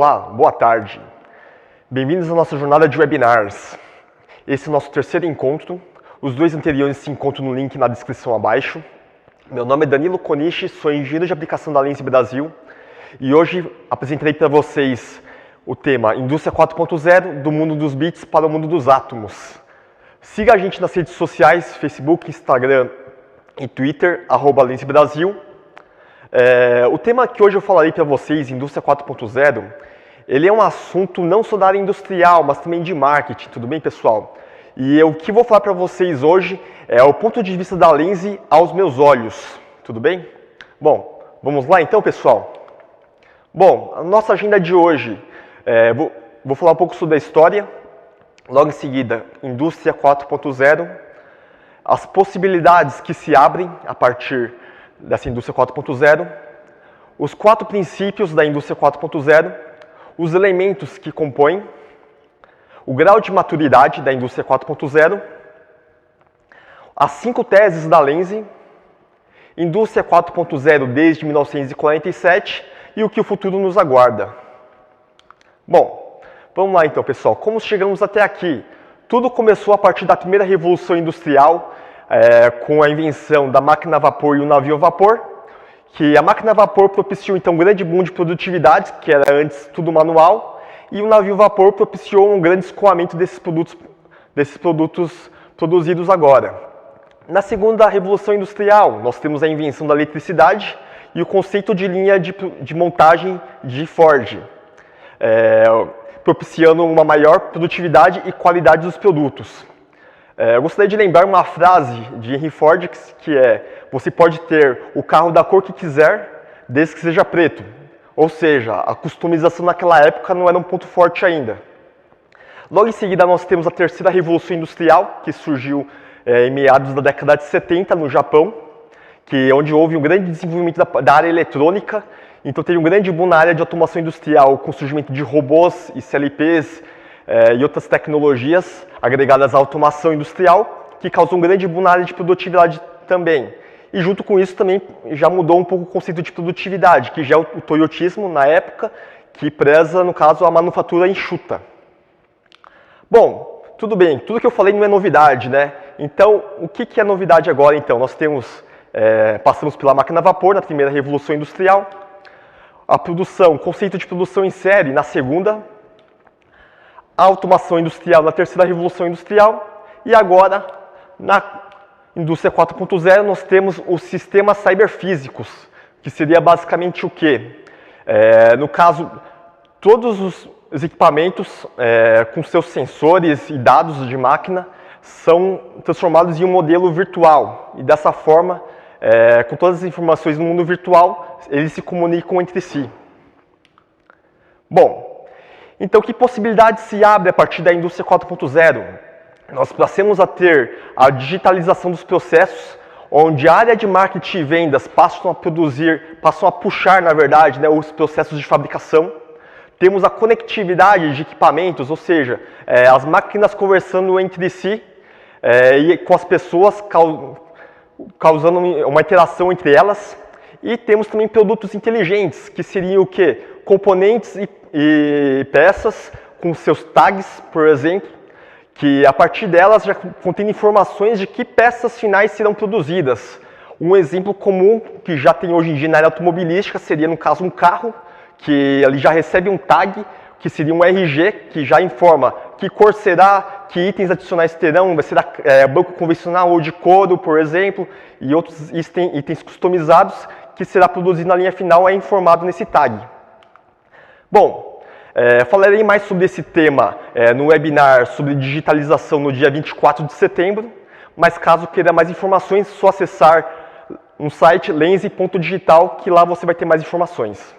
Olá, boa tarde. Bem-vindos à nossa jornada de webinars. Esse é o nosso terceiro encontro. Os dois anteriores se encontram no link na descrição abaixo. Meu nome é Danilo Konishi, sou engenheiro de aplicação da Lense Brasil e hoje apresentarei para vocês o tema Indústria 4.0, do mundo dos bits para o mundo dos átomos. Siga a gente nas redes sociais, Facebook, Instagram e Twitter, @Lense Brasil. O tema que hoje eu falarei para vocês, Indústria 4.0, ele é um assunto não só da área industrial, mas também de marketing, tudo bem, pessoal? E o que vou falar para vocês hoje é o ponto de vista da Lense aos meus olhos, tudo bem? Bom, vamos lá então, pessoal? Bom, a nossa agenda de hoje, vou falar um pouco sobre a história, logo em seguida, Indústria 4.0, as possibilidades que se abrem a partir dessa Indústria 4.0, os 4 princípios da Indústria 4.0, os elementos que compõem, o grau de maturidade da Indústria 4.0, as 5 teses da Lense, Indústria 4.0 desde 1947 e o que o futuro nos aguarda. Bom, vamos lá então, pessoal. Como chegamos até aqui? Tudo começou a partir da primeira revolução industrial, com a invenção da máquina a vapor e o navio a vapor, que a máquina a vapor propiciou então um grande boom de produtividade, que era antes tudo manual, e o navio a vapor propiciou um grande escoamento desses produtos produzidos agora. Na segunda revolução industrial, nós temos a invenção da eletricidade e o conceito de linha de montagem de Ford, propiciando uma maior produtividade e qualidade dos produtos. Eu gostaria de lembrar uma frase de Henry Ford que é: você pode ter o carro da cor que quiser, desde que seja preto. Ou seja, a customização naquela época não era um ponto forte ainda. Logo em seguida nós temos a terceira revolução industrial, que surgiu em meados da década de 70 no Japão, onde houve um grande desenvolvimento da área eletrônica. Então teve um grande boom na área de automação industrial, com o surgimento de robôs e CLPs e outras tecnologias agregadas à automação industrial, que causou um grande boom na área de produtividade também. E junto com isso também já mudou um pouco o conceito de produtividade, que já é o toyotismo na época, que preza, no caso, a manufatura enxuta. Bom, tudo bem, tudo que eu falei não é novidade, né? Então, o que é novidade agora então? Nós passamos pela máquina a vapor na primeira revolução industrial, a produção, conceito de produção em série na segunda, a automação industrial na terceira revolução industrial e agora, na Indústria 4.0, nós temos os sistemas cyberfísicos, que seria basicamente o quê? No caso, todos os equipamentos com seus sensores e dados de máquina são transformados em um modelo virtual e dessa forma, com todas as informações no mundo virtual, eles se comunicam entre si. Bom, então que possibilidade se abre a partir da Indústria 4.0? Nós passamos a ter a digitalização dos processos, onde a área de marketing e vendas passam a puxar, na verdade, os processos de fabricação. Temos a conectividade de equipamentos, ou seja, as máquinas conversando entre si e com as pessoas, causando uma interação entre elas. E temos também produtos inteligentes, que seriam o quê? Componentes e peças com seus tags, por exemplo, que a partir delas já contém informações de que peças finais serão produzidas. Um exemplo comum que já tem hoje em dia na área automobilística seria, no caso, um carro, que ele já recebe um tag, que seria um RG, que já informa que cor será, que itens adicionais terão, vai ser banco convencional ou de couro, por exemplo, e outros itens customizados, que será produzido na linha final, é informado nesse tag. Bom, falarei mais sobre esse tema no webinar sobre digitalização no dia 24 de setembro, mas caso queira mais informações, é só acessar no site lense.digital, que lá você vai ter mais informações.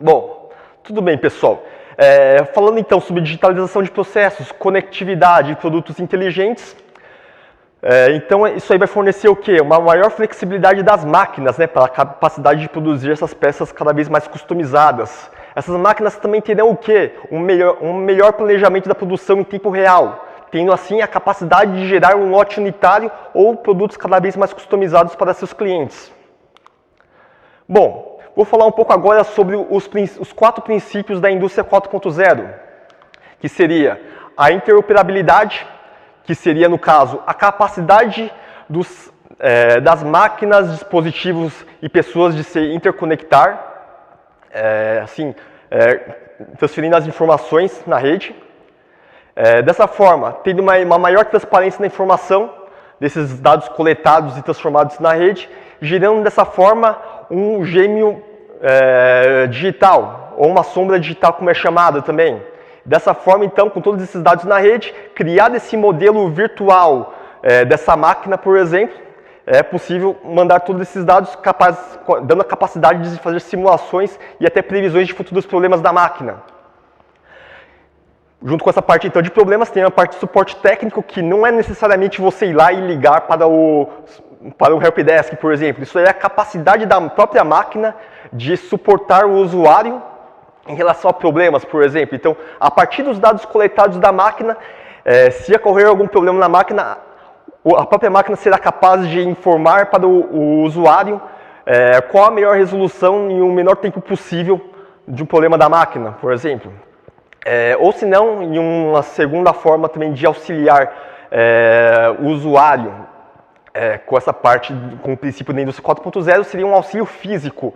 Bom, tudo bem, pessoal. Falando então sobre digitalização de processos, conectividade e produtos inteligentes, então isso aí vai fornecer o quê? Uma maior flexibilidade das máquinas, para a capacidade de produzir essas peças cada vez mais customizadas. Essas máquinas também terão o quê? Um melhor planejamento da produção em tempo real, tendo assim a capacidade de gerar um lote unitário ou produtos cada vez mais customizados para seus clientes. Bom, Vou falar um pouco agora sobre os 4 princípios da indústria 4.0, que seria a interoperabilidade, que seria, no caso, a capacidade das máquinas, dispositivos e pessoas de se interconectar, transferindo as informações na rede. Dessa forma, tendo uma maior transparência na informação desses dados coletados e transformados na rede, gerando dessa forma um gêmeo digital, ou uma sombra digital, como é chamada também. Dessa forma, então, com todos esses dados na rede, criar esse modelo virtual dessa máquina, por exemplo, é possível mandar todos esses dados dando a capacidade de fazer simulações e até previsões de futuros problemas da máquina. Junto com essa parte, então, de problemas, tem a parte de suporte técnico, que não é necessariamente você ir lá e ligar para o helpdesk, por exemplo. Isso é a capacidade da própria máquina de suportar o usuário em relação a problemas, por exemplo. Então, a partir dos dados coletados da máquina, se ocorrer algum problema na máquina, a própria máquina será capaz de informar para o usuário qual a melhor resolução em o menor tempo possível de um problema da máquina, por exemplo. Ou se não, em uma segunda forma também de auxiliar o usuário com essa parte, com o princípio da indústria 4.0, seria um auxílio físico,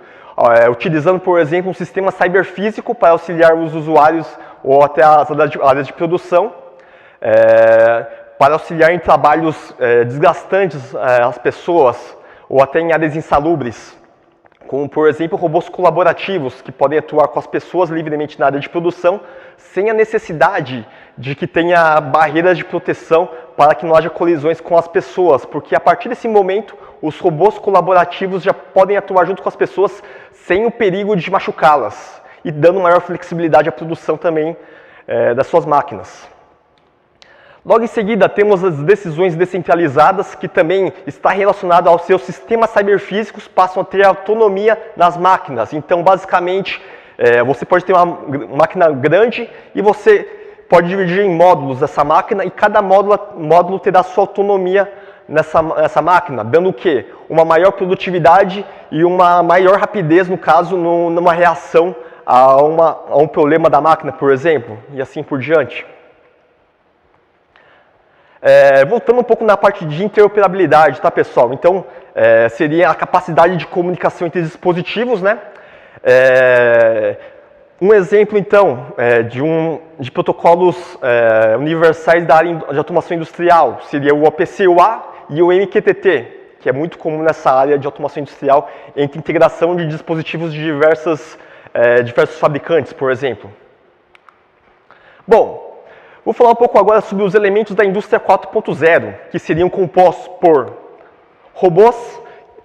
utilizando, por exemplo, um sistema cyberfísico para auxiliar os usuários ou até as áreas de produção, para auxiliar em trabalhos desgastantes às pessoas ou até em áreas insalubres, como, por exemplo, robôs colaborativos que podem atuar com as pessoas livremente na área de produção, sem a necessidade de que tenha barreiras de proteção para que não haja colisões com as pessoas, porque a partir desse momento os robôs colaborativos já podem atuar junto com as pessoas sem o perigo de machucá-las e dando maior flexibilidade à produção também das suas máquinas. Logo em seguida, temos as decisões descentralizadas, que também está relacionado aos seus sistemas cyberfísicos, passam a ter autonomia nas máquinas. Então, basicamente, você pode ter uma máquina grande e você pode dividir em módulos essa máquina, e cada módulo terá sua autonomia nessa máquina, dando o quê? Uma maior produtividade e uma maior rapidez, no caso, numa reação a um problema da máquina, por exemplo, e assim por diante. Voltando um pouco na parte de interoperabilidade, tá, pessoal? Então, seria a capacidade de comunicação entre dispositivos, né? Um exemplo, então, de protocolos universais da área de automação industrial seria o OPC-UA e o MQTT, que é muito comum nessa área de automação industrial, entre integração de dispositivos de diversos fabricantes, por exemplo. Bom, vou falar um pouco agora sobre os elementos da indústria 4.0, que seriam compostos por robôs.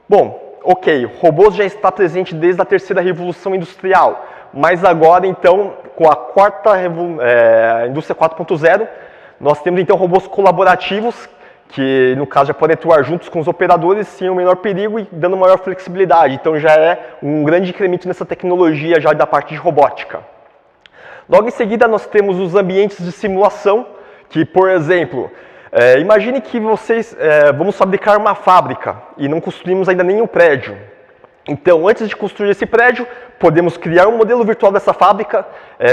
Bom, ok, robôs já está presente desde a terceira revolução industrial, mas agora, então, com a quarta indústria 4.0, nós temos, então, robôs colaborativos, que, no caso, já podem atuar juntos com os operadores sem o menor perigo e dando maior flexibilidade. Então, já é um grande incremento nessa tecnologia já da parte de robótica. Logo em seguida, nós temos os ambientes de simulação, que, por exemplo, imagine que vamos fabricar uma fábrica e não construímos ainda nenhum prédio. Então, antes de construir esse prédio, podemos criar um modelo virtual dessa fábrica,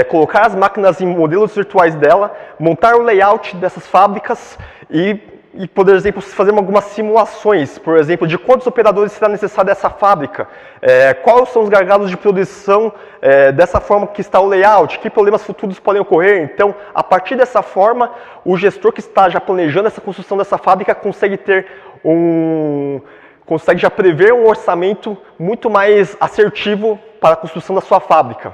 colocar as máquinas em modelos virtuais dela, montar o layout dessas fábricas e, por exemplo, fazer algumas simulações, por exemplo, de quantos operadores será necessário essa fábrica, quais são os gargalos de produção dessa forma que está o layout, que problemas futuros podem ocorrer. Então, a partir dessa forma, o gestor que está já planejando essa construção dessa fábrica consegue já prever um orçamento muito mais assertivo para a construção da sua fábrica.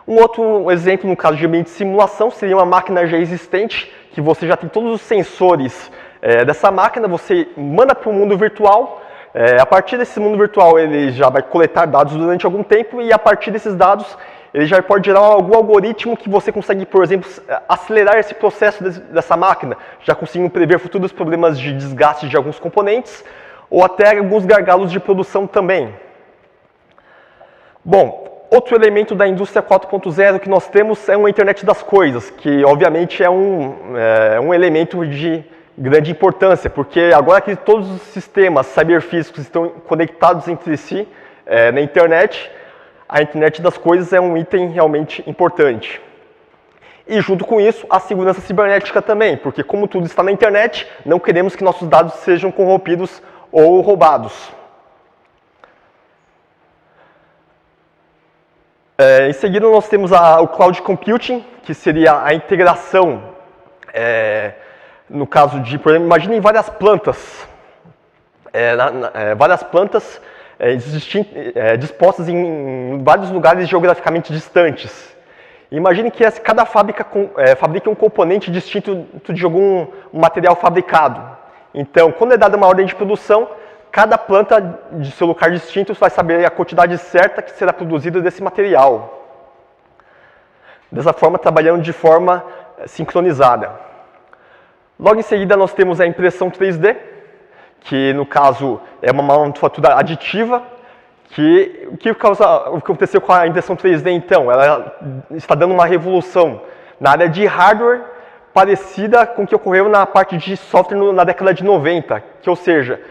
Um outro exemplo, no caso de ambiente de simulação, seria uma máquina já existente, que você já tem todos os sensores dessa máquina, você manda para o mundo virtual, a partir desse mundo virtual ele já vai coletar dados durante algum tempo e a partir desses dados ele já pode gerar algum algoritmo que você consegue, por exemplo, acelerar esse processo dessa máquina, já conseguindo prever futuros problemas de desgaste de alguns componentes ou até alguns gargalos de produção também. Bom, outro elemento da indústria 4.0 que nós temos é uma internet das coisas, que obviamente é um elemento de grande importância, porque agora que todos os sistemas cyberfísicos estão conectados entre si, na internet, a internet das coisas é um item realmente importante. E junto com isso, a segurança cibernética também, porque como tudo está na internet, não queremos que nossos dados sejam corrompidos ou roubados. Em seguida, nós temos o Cloud Computing, que seria a integração, no caso de, por exemplo, imaginem várias plantas, dispostas em vários lugares geograficamente distantes. Imagine que cada fábrica fabrique um componente distinto de algum material fabricado. Então, quando é dada uma ordem de produção, cada planta de seu lugar distinto vai saber a quantidade certa que será produzida desse material. Dessa forma, trabalhando de forma sincronizada. Logo em seguida, nós temos a impressão 3D, que no caso é uma manufatura aditiva. O que aconteceu com a impressão 3D então? Ela está dando uma revolução na área de hardware, parecida com o que ocorreu na parte de software na década de 90, que, ou seja,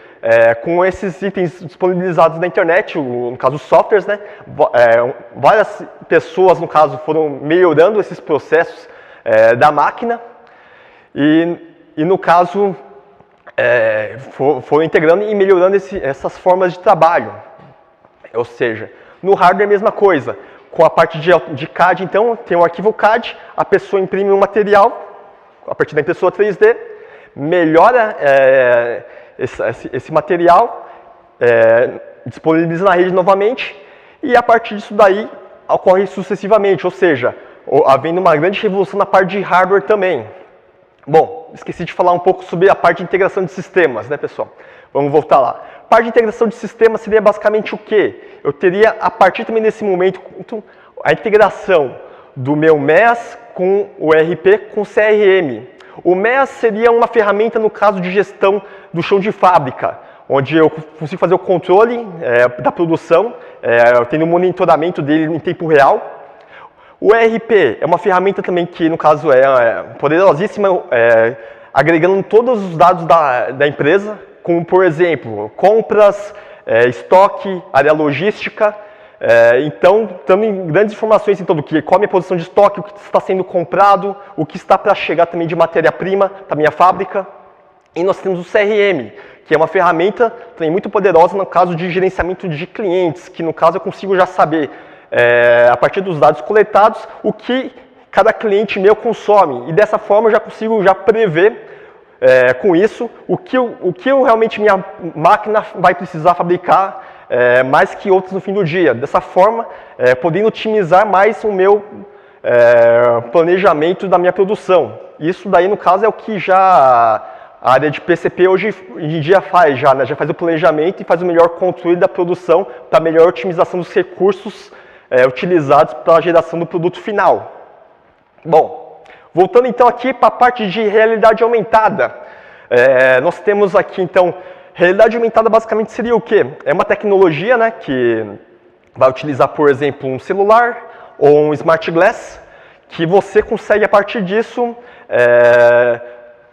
com esses itens disponibilizados na internet, no caso os softwares, né, várias pessoas, no caso, foram melhorando esses processos da máquina e no caso, foram integrando e melhorando essas formas de trabalho. Ou seja, no hardware é a mesma coisa. Com a parte de CAD, então, tem um arquivo CAD, a pessoa imprime um material a partir da impressora 3D, melhora esse material, disponibiliza na rede novamente, e a partir disso daí ocorre sucessivamente, ou seja, havendo uma grande revolução na parte de hardware também. Bom, esqueci de falar um pouco sobre a parte de integração de sistemas, né, pessoal? Vamos voltar lá. A parte de integração de sistemas seria basicamente o quê? Eu teria, a partir também desse momento, a integração do meu MES com o ERP com CRM. O MES seria uma ferramenta, no caso de gestão do chão de fábrica, onde eu consigo fazer o controle da produção, eu tenho o monitoramento dele em tempo real. O ERP é uma ferramenta também que, no caso, é poderosíssima, agregando todos os dados da empresa, como, por exemplo, compras, estoque, área logística. Então, também grandes informações então, qual a minha posição de estoque, o que está sendo comprado, o que está para chegar também de matéria-prima para a minha fábrica. E nós temos o CRM, que é uma ferramenta também muito poderosa no caso de gerenciamento de clientes, que no caso eu consigo já saber, a partir dos dados coletados, o que cada cliente meu consome. E dessa forma eu já consigo prever com isso o que realmente minha máquina vai precisar fabricar mais que outros no fim do dia. Dessa forma, podendo otimizar mais o meu planejamento da minha produção. Isso daí, no caso, é o que já a área de PCP hoje em dia faz, já faz o planejamento e faz o melhor controle da produção para a melhor otimização dos recursos utilizados para a geração do produto final. Bom, voltando então aqui para a parte de realidade aumentada. Nós temos aqui então, realidade aumentada basicamente seria o quê? É uma tecnologia, né, que vai utilizar, por exemplo, um celular ou um smart glass, que você consegue a partir disso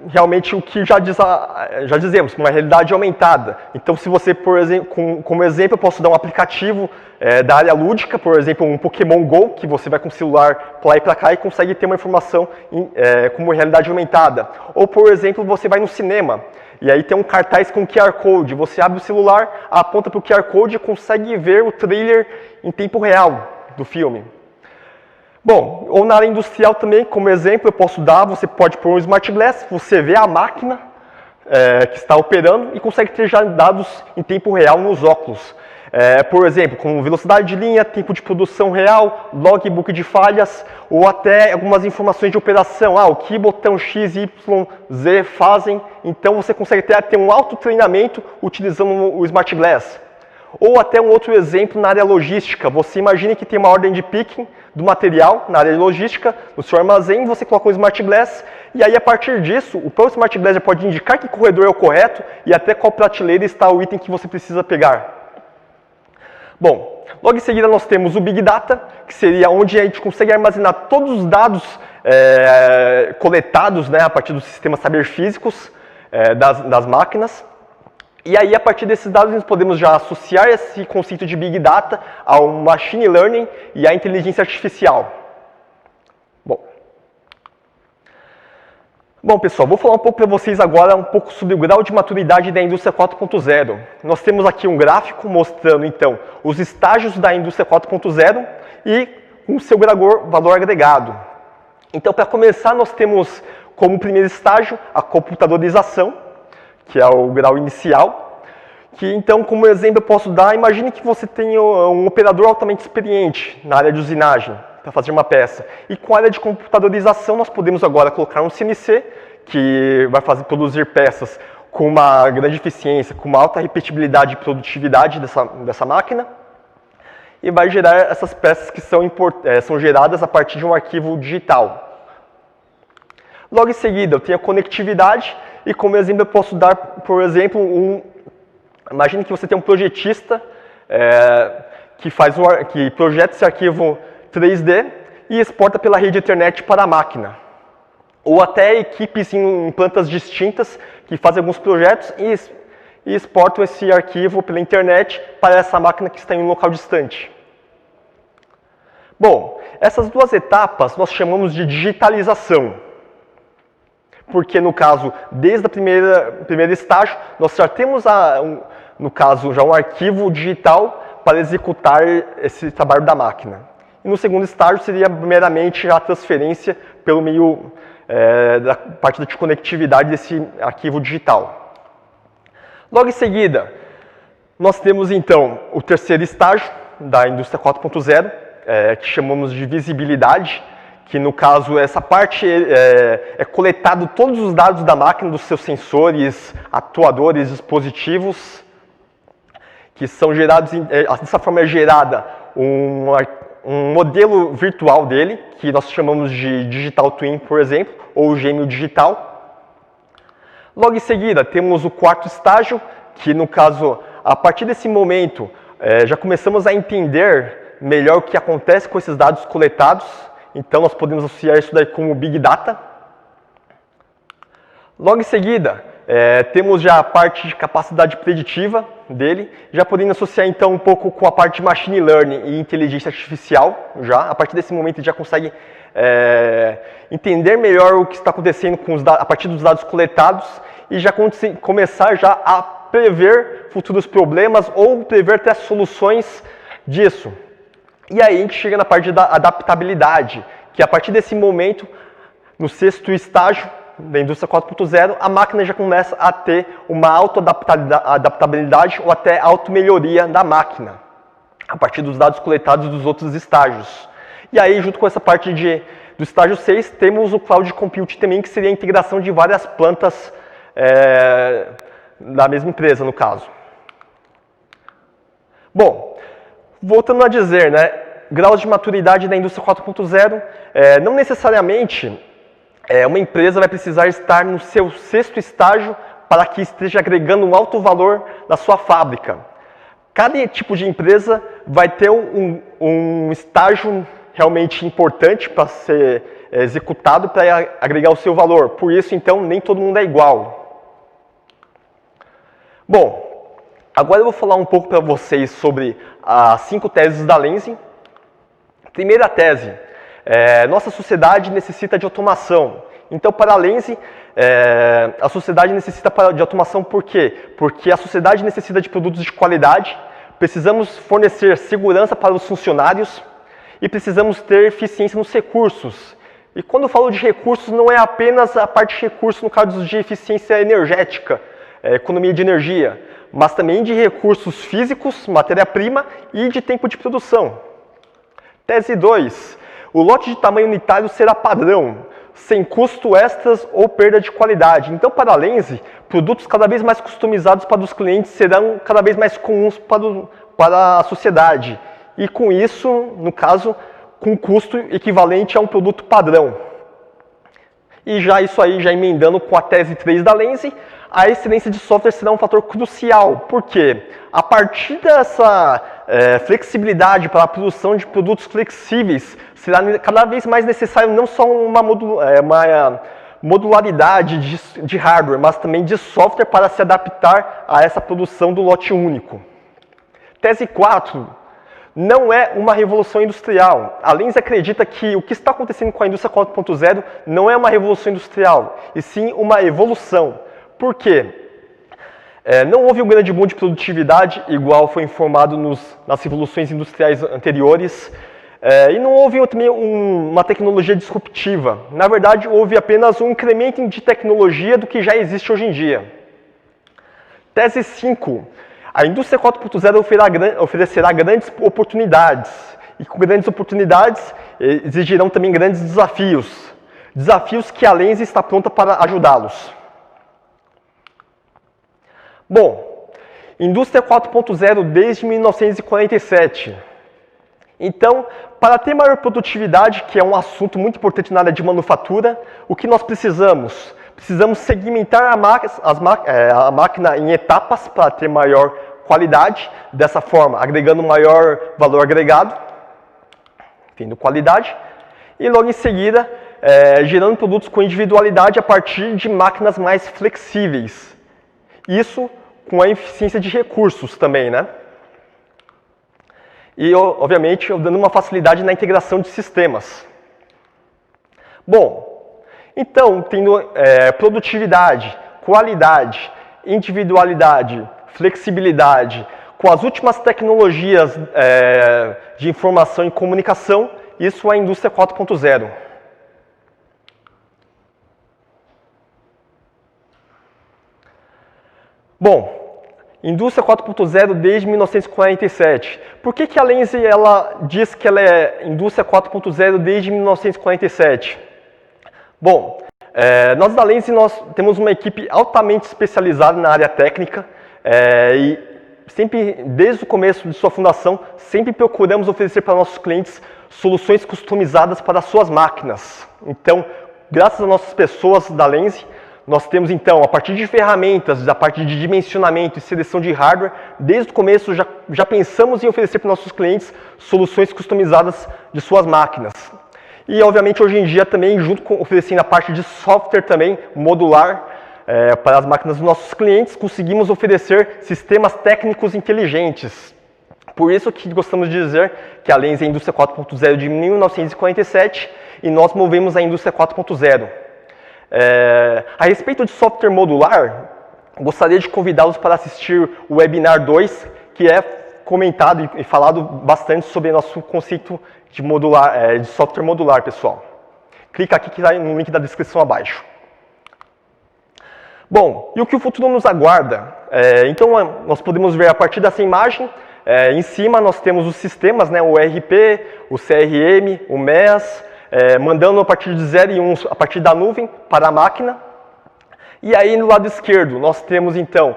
realmente o que já dizemos, uma realidade aumentada. Então, se você, por exemplo, como exemplo, eu posso dar um aplicativo da área lúdica, por exemplo, um Pokémon GO, que você vai com o celular para lá e para cá e consegue ter uma informação como realidade aumentada. Ou, por exemplo, você vai no cinema e aí tem um cartaz com QR Code, você abre o celular, aponta para o QR Code e consegue ver o trailer em tempo real do filme. Bom, ou na área industrial também, como exemplo, eu posso dar, você pode pôr um Smart Glass, você vê a máquina que está operando e consegue ter já dados em tempo real nos óculos. Por exemplo, como velocidade de linha, tempo de produção real, logbook de falhas, ou até algumas informações de operação, o que botão X, Y, Z fazem. Então você consegue ter um autotreinamento utilizando o Smart Glass. Ou até um outro exemplo na área logística. Você imagine que tem uma ordem de picking do material na área de logística, no seu armazém, você coloca um Smart Glass, e aí a partir disso, o próprio Smart Glass já pode indicar que corredor é o correto e até qual prateleira está o item que você precisa pegar. Bom, logo em seguida nós temos o Big Data, que seria onde a gente consegue armazenar todos os dados coletados, né, a partir dos sistemas cyberfísicos das máquinas. E aí, a partir desses dados, nós podemos já associar esse conceito de Big Data ao Machine Learning e à inteligência artificial. Bom, pessoal, vou falar um pouco para vocês agora um pouco sobre o grau de maturidade da indústria 4.0. Nós temos aqui um gráfico mostrando, então, os estágios da indústria 4.0 e o seu valor agregado. Então, para começar, nós temos como primeiro estágio a computadorização, que é o grau inicial, que, então, como exemplo eu posso dar, imagine que você tem um operador altamente experiente na área de usinagem, para fazer uma peça. E com a área de computadorização, nós podemos agora colocar um CNC, que vai produzir peças com uma grande eficiência, com uma alta repetibilidade e produtividade dessa máquina, e vai gerar essas peças que são geradas a partir de um arquivo digital. Logo em seguida, eu tenho a conectividade, e como exemplo eu posso dar, por exemplo, imagine que você tem um projetista que projeta esse arquivo 3D e exporta pela rede Ethernet para a máquina. Ou até equipes em plantas distintas que fazem alguns projetos e exportam esse arquivo pela internet para essa máquina que está em um local distante. Bom, essas duas etapas nós chamamos de digitalização. Porque, no caso, desde o primeiro estágio, nós já temos, no caso, já um arquivo digital para executar esse trabalho da máquina. E no segundo estágio seria meramente a transferência pelo meio da parte de conectividade desse arquivo digital. Logo em seguida, nós temos então o terceiro estágio da indústria 4.0, que chamamos de visibilidade, que no caso essa parte é coletado todos os dados da máquina, dos seus sensores, atuadores, dispositivos, que são gerados, dessa forma é gerada um modelo virtual dele, que nós chamamos de Digital Twin, por exemplo, ou gêmeo digital. Logo em seguida, temos o quarto estágio, que no caso, a partir desse momento, já começamos a entender melhor o que acontece com esses dados coletados, então nós podemos associar isso daí como Big Data. Logo em seguida, temos já a parte de capacidade preditiva dele, já podendo associar então um pouco com a parte de Machine Learning e inteligência artificial. A partir desse momento a gente já consegue entender melhor o que está acontecendo a partir dos dados coletados e já começar já a prever futuros problemas ou prever até soluções disso. E aí a gente chega na parte da adaptabilidade, que a partir desse momento, no sexto estágio da indústria 4.0, a máquina já começa a ter uma auto-adaptabilidade ou até auto-melhoria da máquina, a partir dos dados coletados dos outros estágios. E aí, junto com essa parte do estágio 6, temos o Cloud Computing também, que seria a integração de várias plantas da mesma empresa, no caso. Bom, voltando a dizer, graus de maturidade da indústria 4.0, não necessariamente uma empresa vai precisar estar no seu sexto estágio para que esteja agregando um alto valor na sua fábrica. Cada tipo de empresa vai ter um estágio realmente importante para ser executado para agregar o seu valor. Por isso, então, nem todo mundo é igual. Bom, agora eu vou falar um pouco para vocês sobre as 5 teses da Lenze. Primeira tese. Nossa sociedade necessita de automação. Então, para a Lenze, a sociedade necessita de automação por quê? Porque a sociedade necessita de produtos de qualidade, precisamos fornecer segurança para os funcionários e precisamos ter eficiência nos recursos. E quando eu falo de recursos, não é apenas a parte de recursos no caso de eficiência energética, economia de energia, mas também de recursos físicos, matéria-prima e de tempo de produção. Tese 2. O lote de tamanho unitário será padrão, sem custo extras ou perda de qualidade. Então, para a Lenze, produtos cada vez mais customizados para os clientes serão cada vez mais comuns para a sociedade. E com isso, no caso, com custo equivalente a um produto padrão. E já isso aí, já emendando com a tese 3 da Lenze, a excelência de software será um fator crucial. Por quê? A partir dessa flexibilidade para a produção de produtos flexíveis, será cada vez mais necessário não só uma modularidade de hardware, mas também de software para se adaptar a essa produção do lote único. Tese 4. Não é uma revolução industrial. A Lenz acredita que o que está acontecendo com a indústria 4.0 não é uma revolução industrial, e sim uma evolução. Por quê? Não houve um grande boom de produtividade, igual foi informado nas revoluções industriais anteriores, e não houve também uma tecnologia disruptiva. Na verdade, houve apenas um incremento de tecnologia do que já existe hoje em dia. Tese 5. A indústria 4.0 oferecerá grandes oportunidades, e com grandes oportunidades exigirão também grandes desafios. Desafios que a Lenz está pronta para ajudá-los. Bom, indústria 4.0 desde 1947. Então, para ter maior produtividade, que é um assunto muito importante na área de manufatura, o que nós precisamos? Precisamos segmentar a máquina em etapas para ter maior qualidade, dessa forma agregando maior valor agregado, tendo qualidade, e logo em seguida gerando produtos com individualidade a partir de máquinas mais flexíveis. Isso com a eficiência de recursos também, né? E, obviamente, dando uma facilidade na integração de sistemas. Bom, então, tendo produtividade, qualidade, individualidade, flexibilidade, com as últimas tecnologias de informação e comunicação, isso é a indústria 4.0. Bom, indústria 4.0 desde 1947. Por que a Lenz diz que ela é indústria 4.0 desde 1947? Bom, nós da Lenz temos uma equipe altamente especializada na área técnica e sempre, desde o começo de sua fundação, sempre procuramos oferecer para nossos clientes soluções customizadas para as suas máquinas. Então, graças às nossas pessoas da Lenz, nós temos então, a partir de ferramentas, a partir de dimensionamento e seleção de hardware, desde o começo já pensamos em oferecer para nossos clientes soluções customizadas de suas máquinas. E obviamente hoje em dia também, junto com oferecendo a parte de software também, modular, para as máquinas dos nossos clientes, conseguimos oferecer sistemas técnicos inteligentes. Por isso que gostamos de dizer que a Lenz é a indústria 4.0 de 1947 e nós movemos a indústria 4.0. A respeito de software modular, gostaria de convidá-los para assistir o webinar 2, que é comentado e falado bastante sobre nosso conceito de software modular, pessoal. Clica aqui que está no link da descrição abaixo. Bom, e o que o futuro nos aguarda? Então, nós podemos ver a partir dessa imagem, em cima nós temos os sistemas, né, o ERP, o CRM, o MES, mandando a partir de 0 e 1, a partir da nuvem para a máquina. E aí no lado esquerdo nós temos então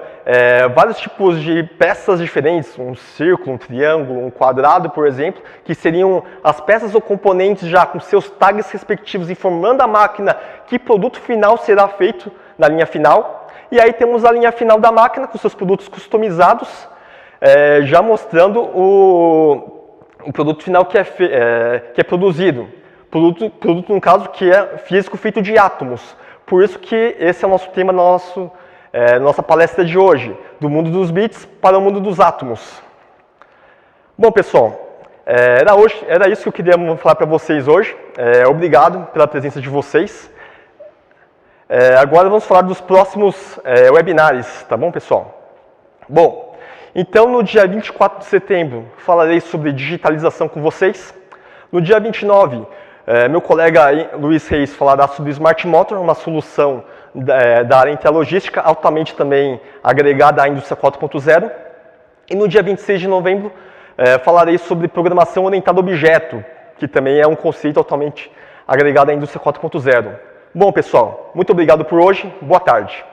vários tipos de peças diferentes, um círculo, um triângulo, um quadrado, por exemplo, que seriam as peças ou componentes já com seus tags respectivos informando a máquina que produto final será feito na linha final. E aí temos a linha final da máquina com seus produtos customizados, já mostrando o produto final que é produzido. Produto, no caso, que é físico feito de átomos. Por isso que esse é o nosso tema, nossa palestra de hoje, do mundo dos bits para o mundo dos átomos. Bom, pessoal, era isso que eu queria falar para vocês hoje. Obrigado pela presença de vocês. Agora vamos falar dos próximos webinars, tá bom, pessoal? Bom, então no dia 24 de setembro falarei sobre digitalização com vocês. No dia 29, meu colega Luiz Reis falará sobre Smart Motor, uma solução da área intralogística, altamente também agregada à indústria 4.0. E no dia 26 de novembro, falarei sobre programação orientada a objeto, que também é um conceito altamente agregado à indústria 4.0. Bom, pessoal, muito obrigado por hoje, boa tarde.